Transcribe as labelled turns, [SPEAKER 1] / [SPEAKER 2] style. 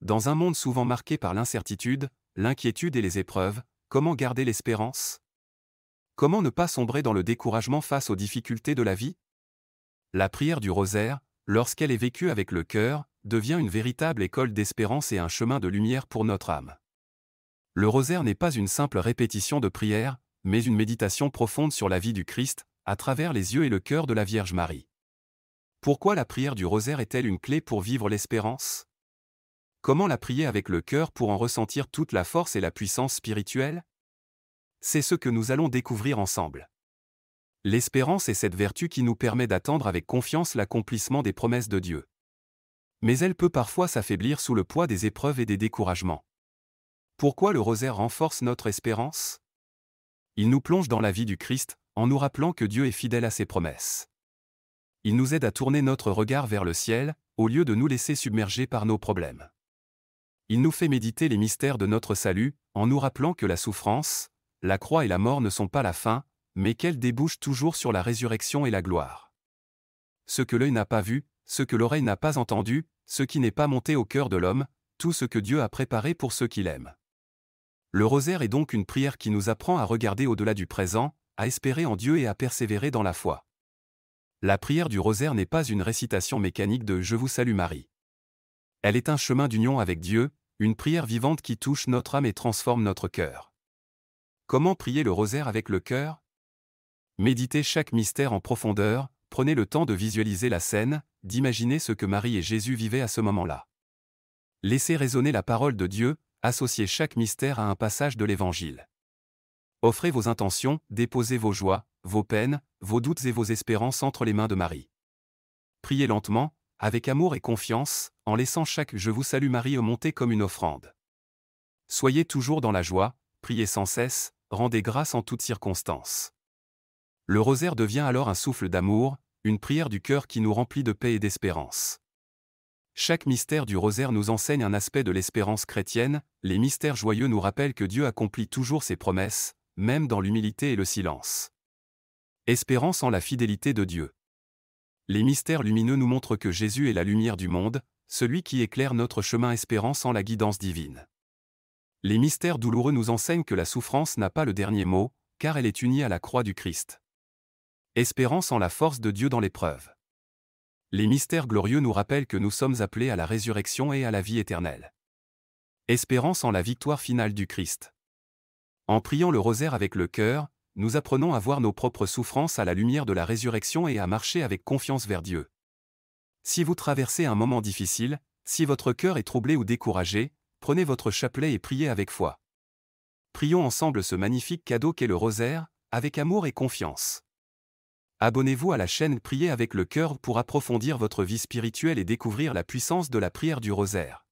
[SPEAKER 1] Dans un monde souvent marqué par l'incertitude, l'inquiétude et les épreuves, comment garder l'espérance? Comment ne pas sombrer dans le découragement face aux difficultés de la vie? La prière du rosaire, lorsqu'elle est vécue avec le cœur, devient une véritable école d'espérance et un chemin de lumière pour notre âme. Le rosaire n'est pas une simple répétition de prière, mais une méditation profonde sur la vie du Christ, à travers les yeux et le cœur de la Vierge Marie. Pourquoi la prière du rosaire est-elle une clé pour vivre l'espérance? Comment la prier avec le cœur pour en ressentir toute la force et la puissance spirituelle? C'est ce que nous allons découvrir ensemble. L'espérance est cette vertu qui nous permet d'attendre avec confiance l'accomplissement des promesses de Dieu. Mais elle peut parfois s'affaiblir sous le poids des épreuves et des découragements. Pourquoi le rosaire renforce notre espérance? Il nous plonge dans la vie du Christ, en nous rappelant que Dieu est fidèle à ses promesses. Il nous aide à tourner notre regard vers le ciel, au lieu de nous laisser submerger par nos problèmes. Il nous fait méditer les mystères de notre salut, en nous rappelant que la souffrance, la croix et la mort ne sont pas la fin, mais qu'elles débouchent toujours sur la résurrection et la gloire. Ce que l'œil n'a pas vu, ce que l'oreille n'a pas entendu, ce qui n'est pas monté au cœur de l'homme, tout ce que Dieu a préparé pour ceux qui l'aiment. Le rosaire est donc une prière qui nous apprend à regarder au-delà du présent, à espérer en Dieu et à persévérer dans la foi. La prière du rosaire n'est pas une récitation mécanique de « Je vous salue Marie ». Elle est un chemin d'union avec Dieu, une prière vivante qui touche notre âme et transforme notre cœur. Comment prier le rosaire avec le cœur? Méditez chaque mystère en profondeur, prenez le temps de visualiser la scène, d'imaginer ce que Marie et Jésus vivaient à ce moment-là. Laissez résonner la parole de Dieu, associez chaque mystère à un passage de l'Évangile. Offrez vos intentions, déposez vos joies, vos peines, vos doutes et vos espérances entre les mains de Marie. Priez lentement, avec amour et confiance, en laissant chaque « Je vous salue Marie » monter comme une offrande. Soyez toujours dans la joie, priez sans cesse, rendez grâce en toutes circonstances. Le rosaire devient alors un souffle d'amour, une prière du cœur qui nous remplit de paix et d'espérance. Chaque mystère du rosaire nous enseigne un aspect de l'espérance chrétienne, les mystères joyeux nous rappellent que Dieu accomplit toujours ses promesses, même dans l'humilité et le silence. Espérance en la fidélité de Dieu. Les mystères lumineux nous montrent que Jésus est la lumière du monde, celui qui éclaire notre chemin, espérance en la guidance divine. Les mystères douloureux nous enseignent que la souffrance n'a pas le dernier mot, car elle est unie à la croix du Christ. Espérance en la force de Dieu dans l'épreuve. Les mystères glorieux nous rappellent que nous sommes appelés à la résurrection et à la vie éternelle. Espérance en la victoire finale du Christ. En priant le rosaire avec le cœur, nous apprenons à voir nos propres souffrances à la lumière de la résurrection et à marcher avec confiance vers Dieu. Si vous traversez un moment difficile, si votre cœur est troublé ou découragé, prenez votre chapelet et priez avec foi. Prions ensemble ce magnifique cadeau qu'est le rosaire, avec amour et confiance. Abonnez-vous à la chaîne Priez avec le cœur pour approfondir votre vie spirituelle et découvrir la puissance de la prière du rosaire.